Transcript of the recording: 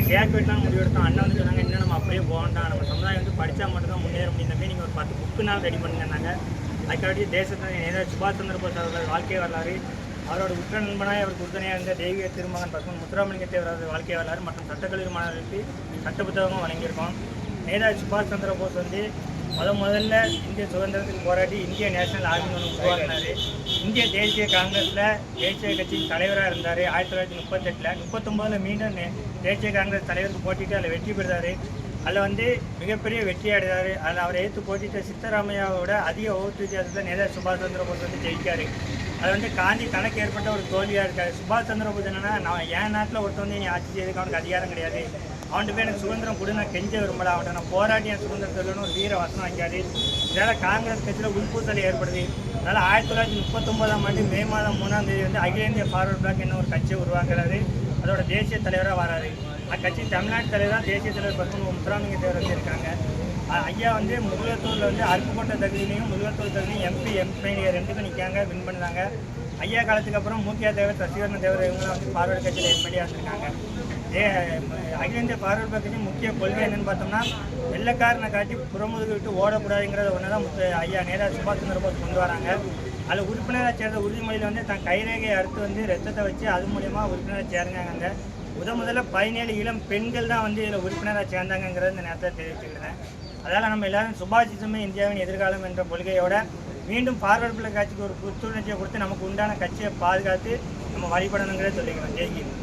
கிராஜுவேட்லாம் முடிவெடுத்தோம். அண்ணன் வந்து சொன்னாங்க, இன்னும் நம்ம அப்படியே போகண்டாம், நம்ம சமுதாயம் வந்து படித்தா மட்டும்தான் முன்னேற முடியும், தம்பி நீங்கள் ஒரு 10 புக்குனாலும் ரெடி பண்ணுங்கன்னாங்க. அதுக்காட்டி தேசத்தை நேதாஜி சுபாஷ் சந்திர போஸ் அவர்கள் வாழ்க்கை வரலாறு, அவரோட உற்ற நண்பனாய் அவருக்கு உறுதுணையாக இருந்த தெய்வீக திருமகன் பசுமன் முத்துராமலிங்க தேவராஜர் வாழ்க்கை வரலாறு மற்றும் சட்டக்கல்லூரி மாணவர்களுக்கு சட்ட புத்தகமும் வழங்கியிருக்கோம். நேதாஜி சுபாஷ் சந்திர போஸ் வந்து முதல்ல இந்திய சுதந்திரத்துக்கு போராடி இந்திய நேஷனல் ஆர்மின்னு ஒன்று உருவாக்கினார். இந்திய தேசிய காங்கிரஸில் தேசிய கட்சியின் தலைவராக இருந்தார். 1938 39 மீண்டும் தேசிய காங்கிரஸ் தலைவருக்கு போட்டிட்டு அதில் வெற்றி பெறுறாரு. அதில் வந்து மிகப்பெரிய வெற்றி அடைந்தார். அதில் அவரை எதிர்த்து போட்டிட்ட சித்தராமையாவோட அதிக ஓட்டு வித்தியாசத்தில் நேதாஜி சுபாஷ் சந்திர போஸ் வந்து ஜெயிக்கார். அது வந்து காந்தி தனக்கு ஏற்பட்ட ஒரு தோல்வியாக இருக்காரு. சுபாஷ் சந்திர போஸ் என்னன்னா, நான் என் நாட்டில் ஒருத்தர் வந்து நீ ஆட்சி செய்யறதுக்கு அவனுக்கு அதிகாரம் கிடையாது, அவன்கிட்ட போய் எனக்கு சுதந்திரம் கொடு, நான் கெஞ்ச விரும்பல, அவன்கிட்ட நான் போராடி என் சுதந்திரத்தில்னு ஒரு வீர வசனம் வைக்காது. இதனால் காங்கிரஸ் கட்சியில் உள்பூசல் ஏற்படுது. அதனால் 1939 மே மாதம் 3ஆம் தேதி வந்து அகில இந்திய ஃபார்வர்ட் பிளாக் என்ன ஒரு கட்சியை உருவாக்குறாரு. அதோட தேசிய தலைவராக வராரு. அக்கட்சியின் தமிழ்நாட்டு தலைவராக தேசிய தலைவர் பசுமன் முத்துராமலிங்க தேவர் வந்து இருக்காங்க. ஐயா வந்து முதுகத்தூரில் வந்து அருப்புக்கோட்டை தகுதியிலையும் முதுகத்தூர் தகுதியும் எம்பி ரெண்டுக்கும் நிற்காங்க, வின் பண்ணாங்க. ஐயா காலத்துக்கு அப்புறம் மூக்கியா தேவர், சசிவர்ண தேவர் இவங்களாம் வந்து ஃபார்வர்டு கட்சியில் எம்எல்ஏ இருந்திருக்காங்க. அகில இந்திய ஃபார்வர்டு கட்சி முக்கிய கொள்கை என்னன்னு பார்த்தோம்னா, வெள்ளைக்காரனை காட்டி புறமுதுகு விட்டு ஓடக்கூடாதுங்கிறத ஒன்று தான் ஐயா நேதாஜி சுபாஷ் சந்திர போஸ் கொண்டு வராங்க. அதில் உறுப்பினராக சேர்ந்த உறுதிமொழியில் வந்து தன் கைரேகையை அறுத்து வந்து ரத்தத்தை வச்சு அது மூலிமா உறுப்பினராக சேர்ந்தாங்க. முதல்ல 17 இளம் பெண்கள் தான் வந்து இதில் உறுப்பினராக சேர்ந்தாங்கிறது இந்த நேரத்தில் தெரிவிச்சுக்கிறேன். அதனால் நம்ம எல்லாரும் சுபாஷிசமே இந்தியாவின் எதிர்காலம் என்ற கொள்கையோட மீண்டும் ஃபார்வர்டு பிளாக் கட்சிக்கு ஒரு புத்துணர்ச்சியை கொடுத்து நமக்கு உண்டான கட்சியை பாதுகாத்து நம்ம வழிபடணுங்கிறத சொல்லிக்கிறோம். ஜெய்ஹிந்த்.